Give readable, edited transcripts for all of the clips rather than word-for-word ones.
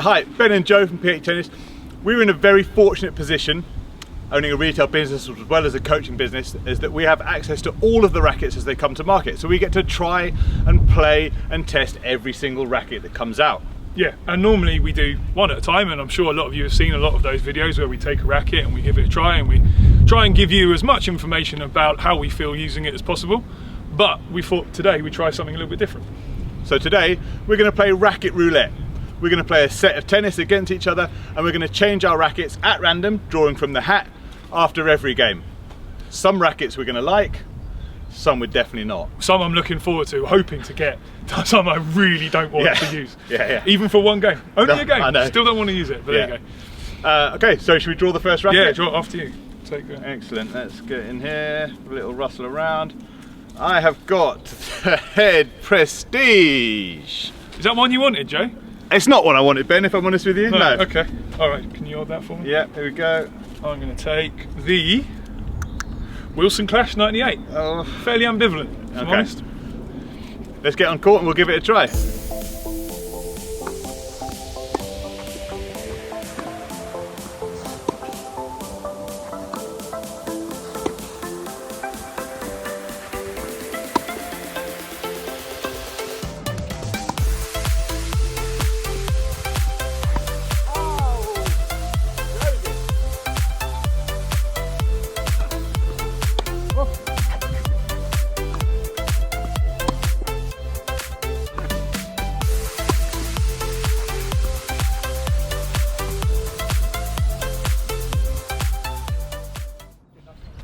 Hi, Ben and Joe from PH Tennis. We're in a very fortunate position, owning a retail business as well as a coaching business, is that we have access to all of the rackets as they come to market. So we get to try and play and test every single racket that comes out. Yeah, and normally we do one at a time, and I'm sure a lot of you have seen a lot of those videos where we take a racket and we give it a try, and we try and give you as much information about how we feel using it as possible. But we thought today we'd try something a little bit different. So today we're going to play Racket Roulette. We're going to play a set of tennis against each other, and we're going to change our rackets at random, drawing from the hat after every game. Some rackets we're going to like, some we're definitely not. Some I'm looking forward to, hoping to get. Some I really don't want to use. Yeah. Even for one game. Only a game. I know. Still don't want to use it, but there you go. Okay, so should we draw the first racket? Yeah, draw after you. Excellent, let's get in here, a little rustle around. I have got the Head Prestige. Is that one you wanted, Joe? It's not what I wanted, Ben, if I'm honest with you. No. Okay. All right. Can you hold that for me? Yeah. Here we go. I'm going to take the Wilson Clash 98. Oh. Fairly ambivalent, if I'm honest. Let's get on court and we'll give it a try.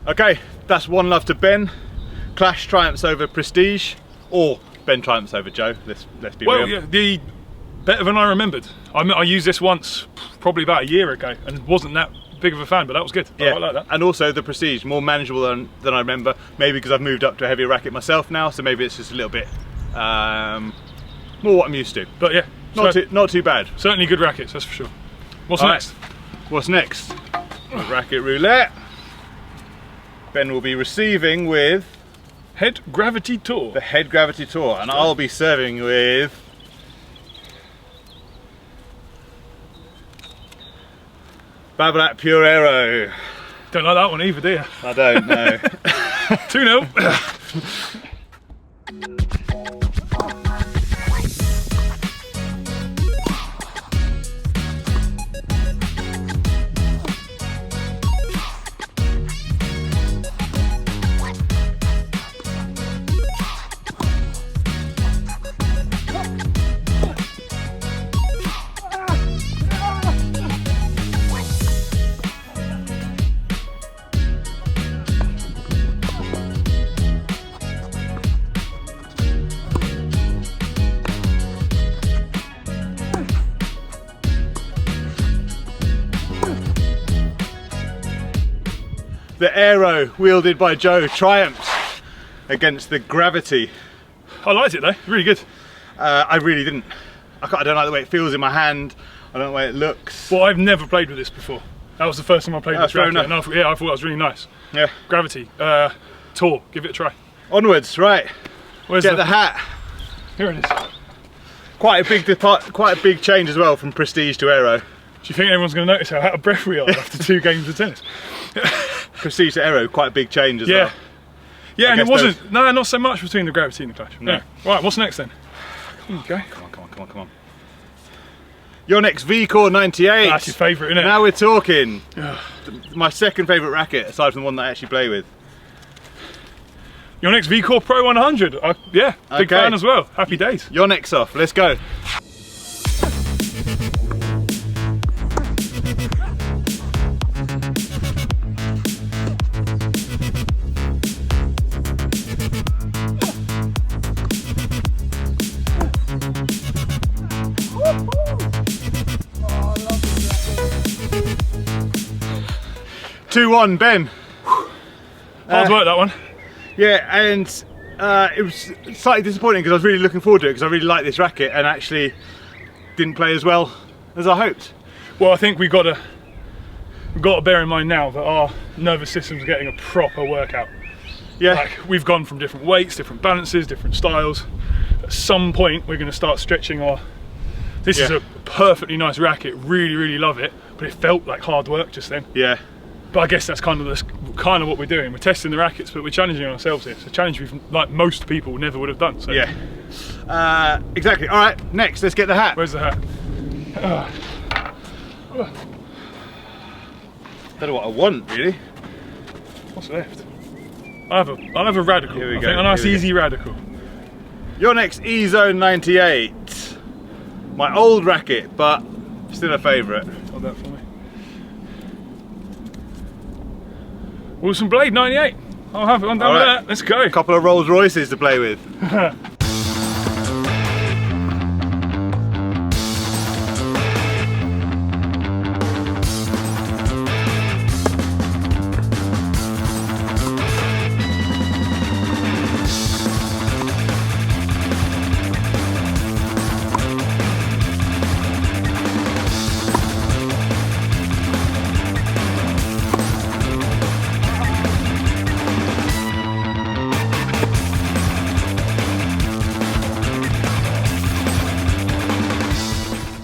Okay, that's one love to Ben. Clash triumphs over Prestige, or Ben triumphs over Joe. Let's be real. Well, yeah, better than I remembered. I used this once, probably about a year ago, and wasn't that big of a fan, but that was good. Yeah, I like that. And also the Prestige, more manageable than I remember. Maybe because I've moved up to a heavier racket myself now, so maybe it's just a little bit more what I'm used to. But yeah, not too bad. Certainly good rackets, that's for sure. What's next? What's next? Racket Roulette. Ben will be receiving with Head Gravity Tour. The Head Gravity Tour, and I'll be serving with Babolat Pure Aero. Don't like that one either, do you? I don't know. 2-0. The Aero, wielded by Joe, triumphs against the Gravity. I liked it though, really good. I really didn't. I don't like the way it feels in my hand. I don't like the way it looks. Well, I've never played with this before. That was the first time I played this racket, and I thought it was really nice. Yeah. Gravity, Tour, give it a try. Onwards, right. Where's the hat? Here it is. Quite a big change as well from Prestige to Aero. Do you think everyone's going to notice how out of breath we are after 2 games of tennis? Prestige to Aero, quite a big change as well. Yeah, and it wasn't, no, not so much between the Gravity and the Clash. No. Yeah. Right, what's next then? Okay. Come on. Yonex VCore 98. That's your favourite, isn't it? Now we're talking. My second favourite racket, aside from the one that I actually play with. Yonex VCore Pro 100. Yeah, big fan as well. Happy days. Yonex off, let's go. Oh, 2-1, Ben. Hard work, that one. Yeah, and it was slightly disappointing because I was really looking forward to it because I really like this racket, and actually didn't play as well as I hoped. Well, I think we've got to bear in mind now that our nervous system's getting a proper workout. Yeah. Like, we've gone from different weights, different balances, different styles. At some point, we're going to start stretching our This is a perfectly nice racket, really love it, but it felt like hard work just then. Yeah. But I guess that's kind of what we're doing. We're testing the rackets, but we're challenging ourselves here. It's a challenge like most people never would have done. So. Yeah. Exactly. All right. Next, let's get the hat. Where's the hat? Don't know what I want really. What's left? I'll have a radical. Here we I go. think a nice easy radical. Yonex Ezone 98. My old racket, but still a favourite. Hold that for me. Wilson Blade 98. I'll have it. I'm down with that. Let's go. A couple of Rolls Royces to play with.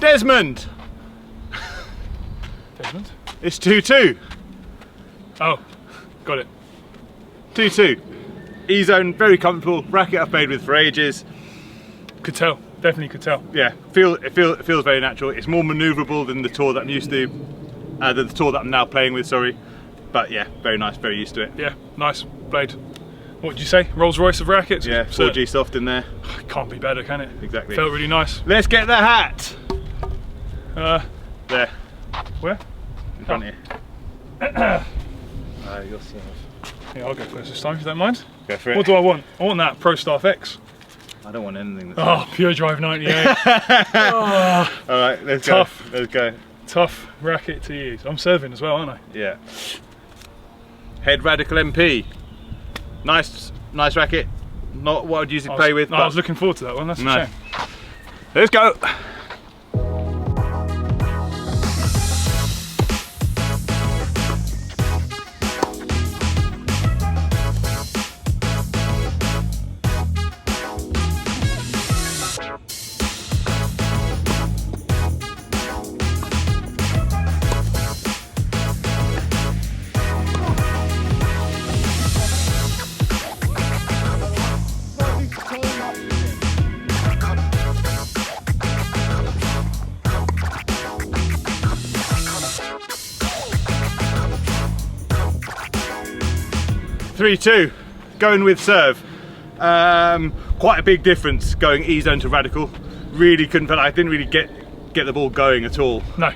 Desmond! Desmond? It's 2-2. Oh, got it. 2-2. Ezone, very comfortable. Racket I've played with for ages. Could tell. Definitely could tell. Yeah, it feels very natural. It's more manoeuvrable than the tour that I'm used to. The tour that I'm now playing with, sorry. But yeah, very nice, very used to it. Yeah, nice blade. What did you say? Rolls Royce of rackets? Yeah, 4G soft in there. Can't be better, can it? Exactly. Felt really nice. Let's get the hat. There. Where? In front of you. Yourself. Yeah, I'll go first this time if you don't mind. Go for it. What do I want? I want that Pro Staff X. I don't want anything that's... Oh, Pure Drive 98. Oh. Alright, let's go. Let's go. Tough racket to use. I'm serving as well, aren't I? Yeah. Head Radical MP. Nice racket. Not what I'd usually play with. No, I was looking forward to that one, that's a shame. Let's go. Three-two, going with serve. Quite a big difference going Ezone to Radical. Really couldn't feel like I didn't really get the ball going at all. No.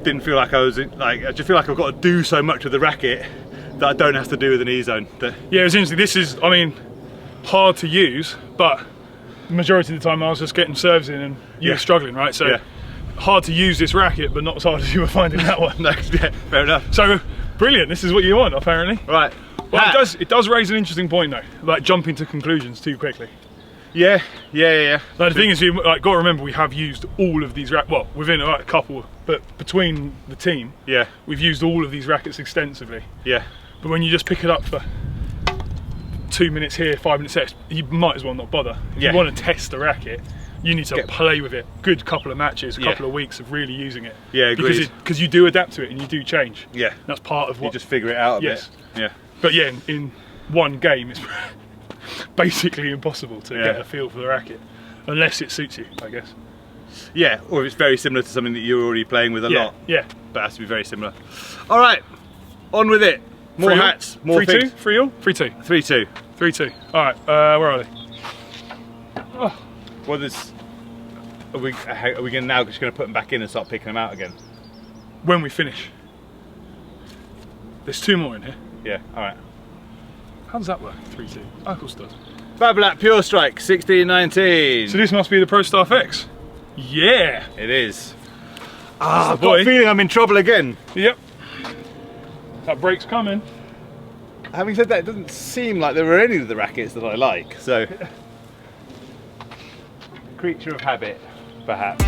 Didn't feel like I just feel like I've got to do so much with the racket that I don't have to do with an Ezone. Yeah, it was interesting. This is, I mean, hard to use, but the majority of the time I was just getting serves in and you were struggling, right? So hard to use this racket, but not as hard as you were finding that one. No, yeah, fair enough. So brilliant. This is what you want, apparently. Right. Well, it does raise an interesting point though, like jumping to conclusions too quickly. Yeah. Like, the thing is, you got to remember we have used all of these well, within a couple, but between the team, we've used all of these rackets extensively. Yeah. But when you just pick it up for 2 minutes here, 5 minutes there, you might as well not bother. If you want to test the racket, you need to play with it. Good couple of matches, a couple of weeks of really using it. Yeah, agreed. Because you do adapt to it and you do change. Yeah. That's part of what... You just figure it out a bit. Yeah. But yeah, in one game, it's basically impossible to get a feel for the racket, unless it suits you, I guess. Yeah, or if it's very similar to something that you're already playing with a lot. Yeah. But it has to be very similar. All right, on with it. More hats, more things. 3-2? 3-all? 3-2. 3-2. 3-2. All right, where are they? Oh. Well, there's... Are we now just going to put them back in and start picking them out again? When we finish. There's 2 more in here. Yeah, alright. How does that work, 3-2? Oh, of course it does. Babolat Pure Strike, 1619. So this must be the Pro Staff X? Yeah! It is. I've got a feeling I'm in trouble again. Yep. That break's coming. Having said that, it doesn't seem like there were any of the rackets that I like, so... Creature of habit, perhaps.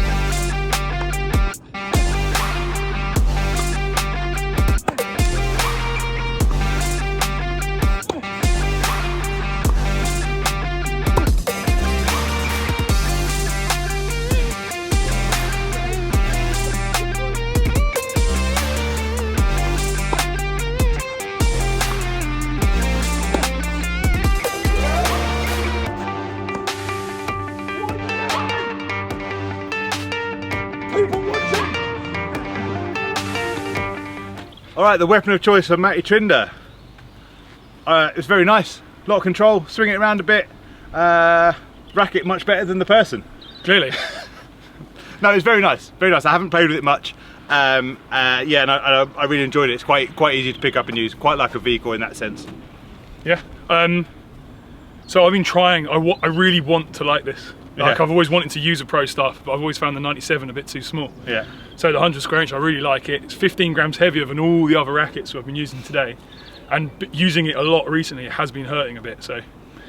people watching. All right, the weapon of choice for Matty Trinder. It's very nice. A lot of control, swing it around a bit. Racket much better than the person. Clearly. No, it's very nice, very nice. I haven't played with it much. Yeah, and I really enjoyed it. It's quite easy to pick up and use, quite like a VCore in that sense. Yeah. So I've been trying. I really want to like this. Like, I've always wanted to use a pro stuff, but I've always found the 97 a bit too small. Yeah. So the 100 square inch, I really like it. It's 15 grams heavier than all the other rackets I've been using today, and using it a lot recently, it has been hurting a bit. So.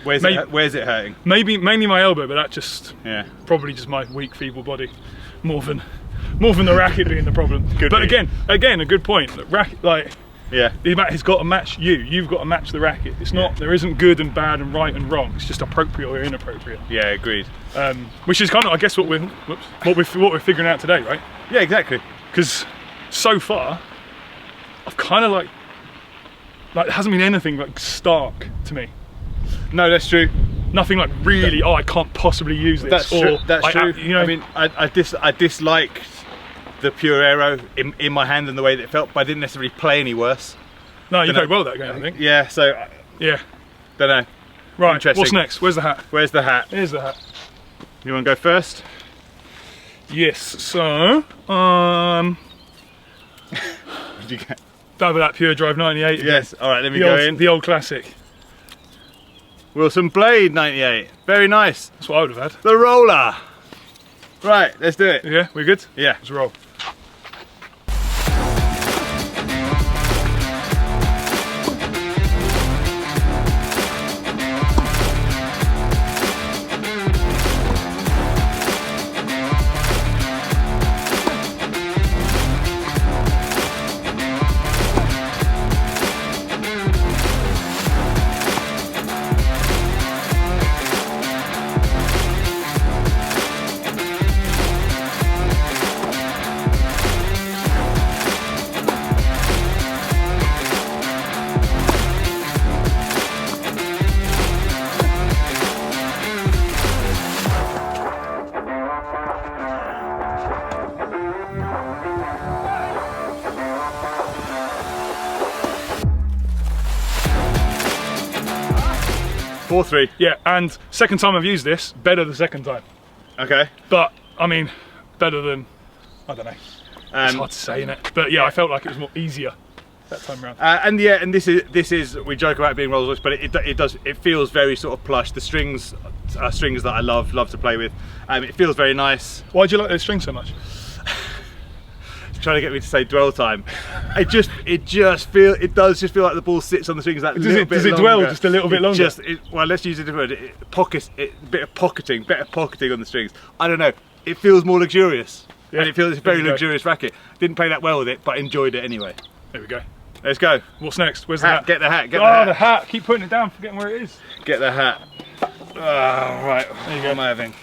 Where's it hurting? Mainly my elbow, but that just probably just my weak, feeble body, more than the racket being the problem. But again, a good point. The racket, like, he's got to match you. You've got to match the racket. It's not. There isn't good and bad and right and wrong. It's just appropriate or inappropriate. Yeah, agreed. Which is kind of, I guess, what we're figuring out today, right? Yeah, exactly. Because so far, I've kind of like there hasn't been anything like stark to me. No, that's true. Nothing like really. I can't possibly use this. That's true. That's true. You know, I mean, I disliked the pure Aero in my hand and the way that it felt, but I didn't necessarily play any worse. No, you played well that game, I think. Yeah. So. Yeah. Don't know. Right. Interesting. What's next? Where's the hat? Where's the hat? Here's the hat. You want to go first? Yes. So. What did you get? Babolat Pure Drive 98. Yes. All right. Let me go in. The old classic. Wilson Blade 98, very nice. That's what I would have had. The roller. Right, let's do it. Yeah, we're good? Yeah. Let's roll. .4.3. Yeah, and second time I've used this, better the second time. Okay. But, I mean, better than, I don't know. It's hard to say, innit? But yeah, I felt like it was more easier that time around. And yeah, and this is, we joke about it being Rolls Royce, but it feels very sort of plush. The strings are strings that I love to play with. It feels very nice. Why do you like those strings so much? Trying to get me to say dwell time. It does just feel like the ball sits on the strings that little bit longer. Does it dwell just a little bit longer? Well, let's use a different word. Bit of pocketing, better pocketing on the strings. I don't know. It feels more luxurious, and it feels it's a very luxurious racket. Didn't play that well with it, but enjoyed it anyway. There we go. Let's go. What's next? Where's the hat? Get the hat. Get the hat. Oh, the hat. Keep putting it down, forgetting where it is. Get the hat. Oh, right. There you go. What am I having?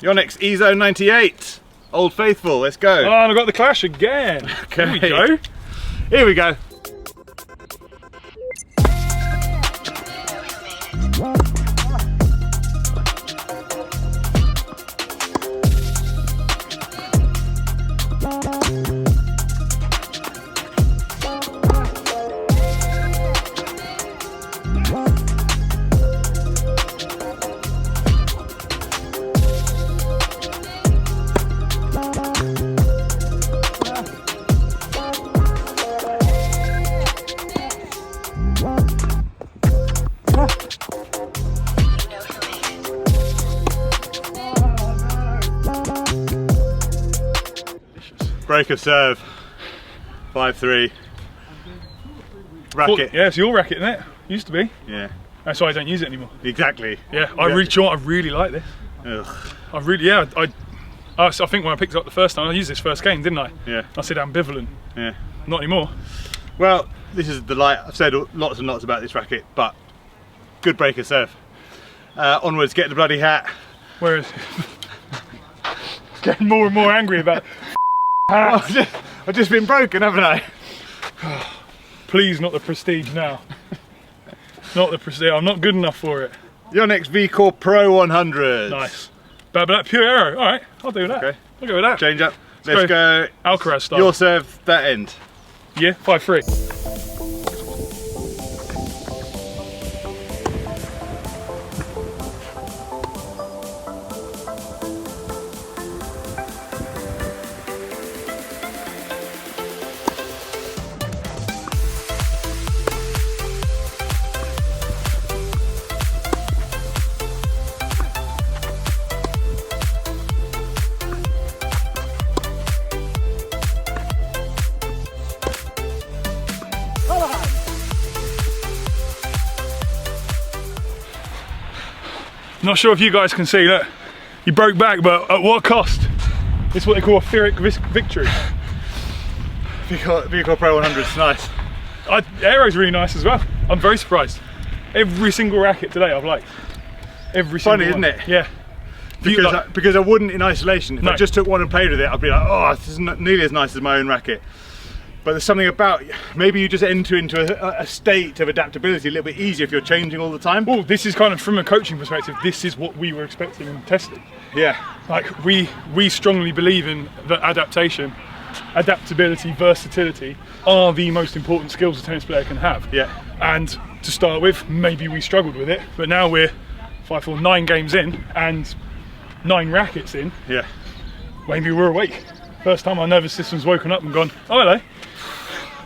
Yonex Ezone 98, Old Faithful, let's go. Oh, and I've got the clash again. Okay. Here we go. Here we go. Break of serve, 5-3. Racket. Yeah, it's your racket, isn't it? Used to be. Yeah. That's why I don't use it anymore. Exactly. Yeah, I really like this. Ugh. I think when I picked it up the first time, I used this first game, didn't I? Yeah. I said ambivalent. Yeah. Not anymore. Well, this is the light. I've said lots and lots about this racket, but good break of serve. Onwards, get the bloody hat. Where is it? Getting more and more angry about I've just been broken, haven't I? Please, not the Prestige now. Not the Prestige, I'm not good enough for it. Yonex VCore Pro 100. Nice. Babolat pure Aero. All right, I'll do that. Okay. I'll go with that. Change up. Let's go Alcaraz style. You'll serve that end. Yeah, 5-3. Not sure if you guys can see that you broke back, but at what cost? It's what they call a Pyrrhic victory. VCore Pro 100 is nice. Aero's really nice as well. I'm very surprised. Every single racket today I've liked. Every single Funny, one. isn't it? Yeah. Because I wouldn't in isolation. If No. I just took one and played with it, I'd be like, oh, this isn't nearly as nice as my own racket. But there's something about, maybe you just enter into a state of adaptability a little bit easier if you're changing all the time. Well, this is kind of, from a coaching perspective, this is what we were expecting and testing. Yeah. Like, we strongly believe in that adaptation, adaptability, versatility are the most important skills a tennis player can have. Yeah. And to start with, maybe we struggled with it, but now we're 9 games in and 9 rackets in. Yeah. Maybe we're awake. First time our nervous system's woken up and gone, oh hello,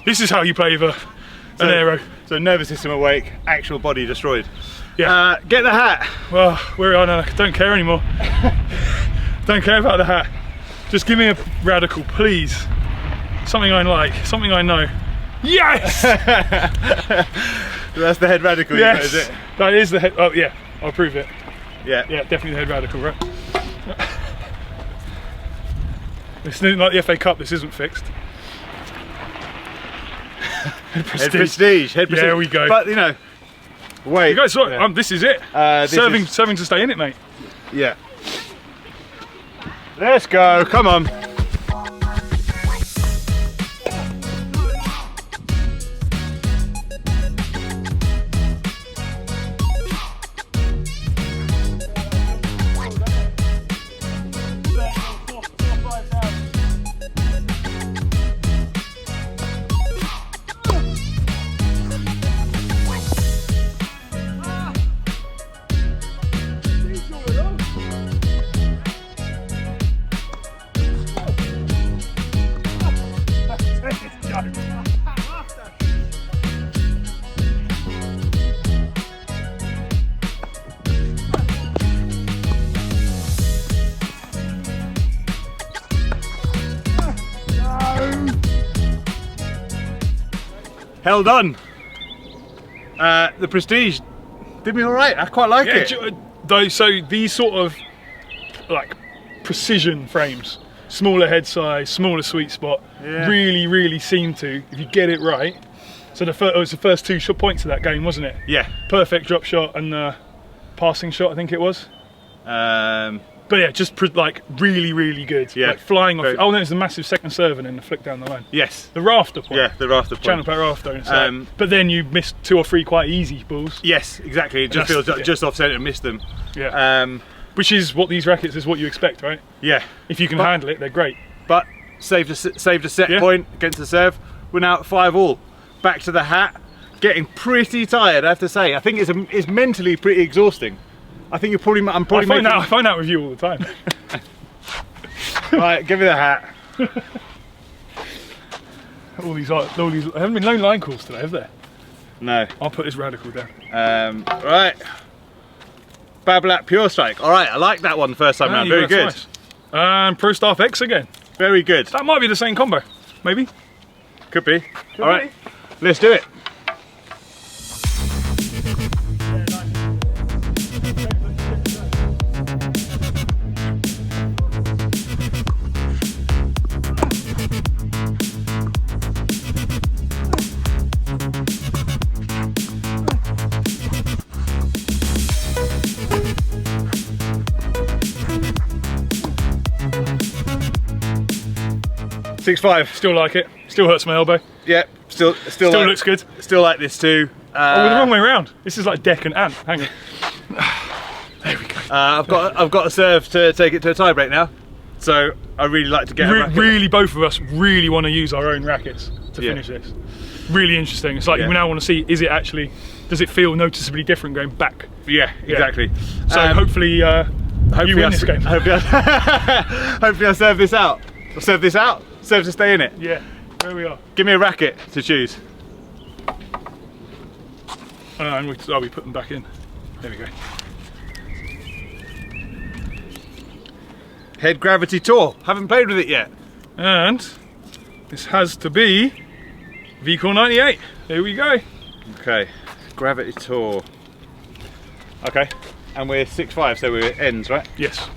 this is how you play an Aero. So nervous system awake, actual body destroyed. Yeah. Get the hat. Well, I don't care anymore. Don't care about the hat. Just give me a radical, please. Something I like, something I know. Yes! That's the head radical, Yes! is it? That is the head, oh yeah, I'll prove it. Yeah. Yeah, definitely the head radical, right? This isn't like the FA Cup, this isn't fixed. Head prestige. There we go. But you know, wait. You guys saw it, this is it. Serving to stay in it, mate. Yeah. Let's go, come on. Held on. The Prestige did me all right. I quite like it. So these sort of like precision frames, smaller head size, smaller sweet spot, really seem to, if you get it right. So it was the first 2 points of that game, wasn't it? Yeah. Perfect drop shot and passing shot, I think it was. But yeah, just like really good. Yeah. Like flying off. Oh, there's the massive second serve and then the flick down the line. Yes. The rafter point. Yeah, the rafter point. Channel back rafter. But then you missed 2 or 3 quite easy balls. Yes, exactly. It just feels just off centre and missed them. Yeah. Which is what these rackets is what you expect, right? Yeah. If you can handle it, they're great. But saved a set point against the serve. We're now at 5-all. Back to the hat. Getting pretty tired, I have to say. I think it's mentally pretty exhausting. I think I find out with you all the time. Right, give me the hat. all these, there haven't been no line calls today, have there? No. I'll put this radical down. Right. Babolat Pure Strike. All right, I like that one the first time round. Very good. Nice. And Pro Staff X again. Very good. That might be the same combo, maybe. Could be. All right, let's do it. 6-5. Still like it. Still hurts my elbow. Yeah, still like, looks good. Still like this too. Oh, we're the wrong way around. This is like deck and ant. Hang on. There we go. I've got a serve to take it to a tie break now. So I really like to get a racket. Really, both of us really want to use our own rackets to finish this. Really interesting. It's like we now want to see, does it feel noticeably different going back? Yeah, exactly. So hopefully you win this game. Hopefully I serve this out. I'll serve this out. Serve to stay in it. Yeah, there we are. Give me a racket to choose. And we put them back in. There we go. Head Gravity Tour. Haven't played with it yet. And this has to be VCore 98. There we go. Okay, Gravity Tour. Okay, and we're 6'5", so we're ends, right? Yes.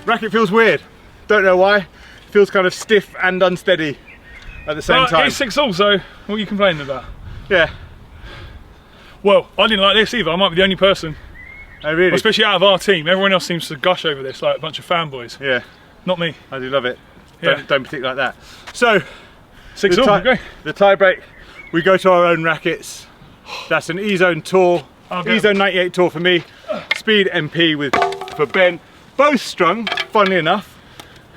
Racket feels weird. Don't know why. Feels kind of stiff and unsteady at the same time. It's 6-all, so what are you complaining about? Yeah. Well, I didn't like this either. I might be the only person. Oh really? Especially out of our team. Everyone else seems to gush over this like a bunch of fanboys. Yeah. Not me. I do love it. Yeah. Don't particularly like that. So, 6-all, okay. The tie break, we go to our own rackets. That's an Ezone Tour. Okay. Ezone 98 Tour for me. Speed MP for Ben. Both strung, funnily enough,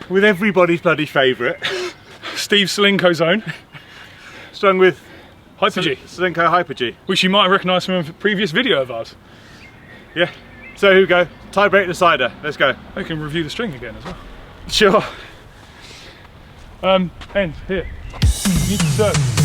with everybody's bloody favourite. Steve Slinko Zone. Strung with Hyper-G. Slinko Hyper-G. Which you might have recognised from a previous video of ours. Yeah. So here we go. Tie break decider. Let's go. I can review the string again as well. Sure. End, here. You need to serve.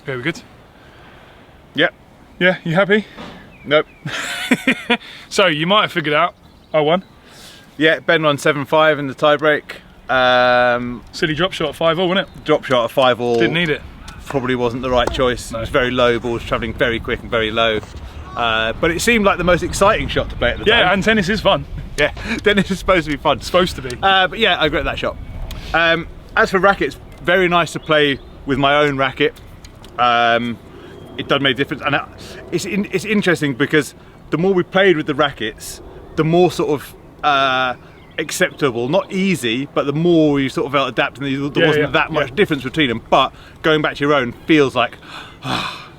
Okay, we good? Yep. Yeah, you happy? Nope. So you might have figured out I won. Yeah, Ben won 7-5 in the tie break. Silly drop shot at 5-all, wasn't it? Drop shot at 5-all. Didn't need it. Probably wasn't the right choice. No. It was very low, ball was travelling very quick and very low. But it seemed like the most exciting shot to play at the time. Yeah, and tennis is fun. Yeah, tennis is supposed to be fun. It's supposed to be. But yeah, I regret that shot. As for rackets, very nice to play with my own racket. It does make a difference, and it's interesting because the more we played with the rackets, the more sort of acceptable, not easy, but the more we sort of felt adapting. There wasn't that much difference between them. But going back to your own feels like,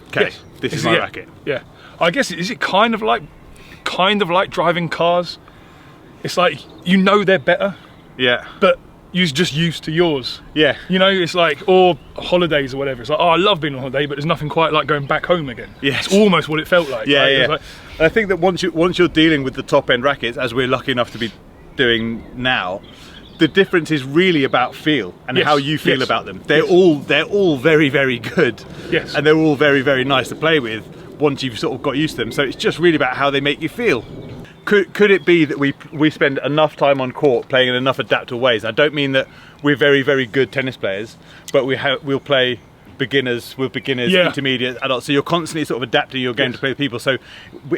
okay, this is my racket. Yeah, I guess is it kind of like driving cars. It's like you know they're better. Yeah. But you're just used to yours. Yeah. You know, it's like, or holidays or whatever. It's like, oh, I love being on holiday, but there's nothing quite like going back home again. Yes. It's almost what it felt like. Yeah, right? yeah. Like, I think that once you're dealing with the top end rackets, as we're lucky enough to be doing now, the difference is really about feel and how you feel about them. They're all very, very good. Yes. And they're all very, very nice to play with once you've sort of got used to them. So it's just really about how they make you feel. Could it be that we spend enough time on court playing in enough adaptable ways? I don't mean that we're very, very good tennis players, but we'll play beginners, intermediate, adults. So you're constantly sort of adapting your game to play with people. So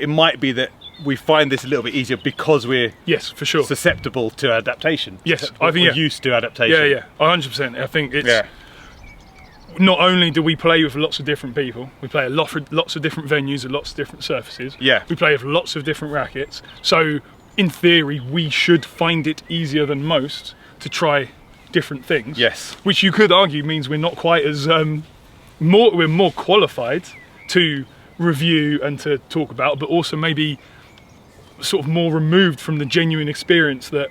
it might be that we find this a little bit easier because we're for sure susceptible to adaptation. Yes, I think we're used to adaptation. Yeah, 100%. I think it's not only do we play with lots of different people, we play lots of different venues and lots of different surfaces. Yeah. We play with lots of different rackets. So in theory, we should find it easier than most to try different things. Yes. Which you could argue means we're not quite as we're more qualified to review and to talk about, but also maybe sort of more removed from the genuine experience that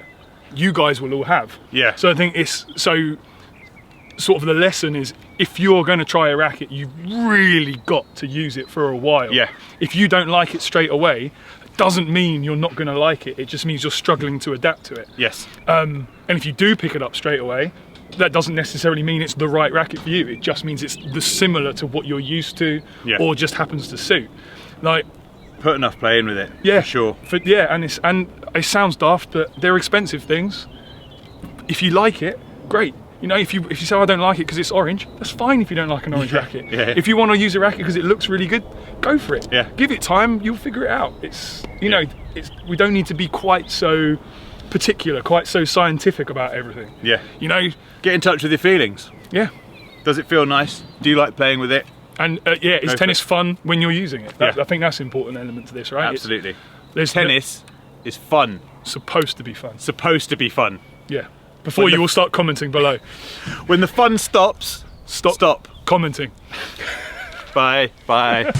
you guys will all have. Yeah. So I think it's sort of the lesson is, if you're going to try a racket, you've really got to use it for a while. Yeah. If you don't like it straight away, it doesn't mean you're not going to like it. It just means you're struggling to adapt to it. Yes. And if you do pick it up straight away, that doesn't necessarily mean it's the right racket for you. It just means it's similar to what you're used to, or just happens to suit. Like, put enough play in with it. yeah, for sure. And it sounds daft, but they're expensive things. If you like it, great. You know, if you say I don't like it because it's orange, that's fine. If you don't like an orange racket, Yeah. If you want to use a racket because it looks really good, go for it. Yeah. Give it time, you'll figure it out. It's know, we don't need to be quite so particular, quite so scientific about everything. Yeah. You know, Get in touch with your feelings. yeah. Does it feel nice? Do you like playing with it? And is tennis fun when you're using it? Yeah. I think that's an important element to this, right? Absolutely. There's Tennis is fun. supposed to be fun. Supposed to be fun. Yeah. Before you all start commenting below. When the fun stops, stop. Commenting. Bye. Bye.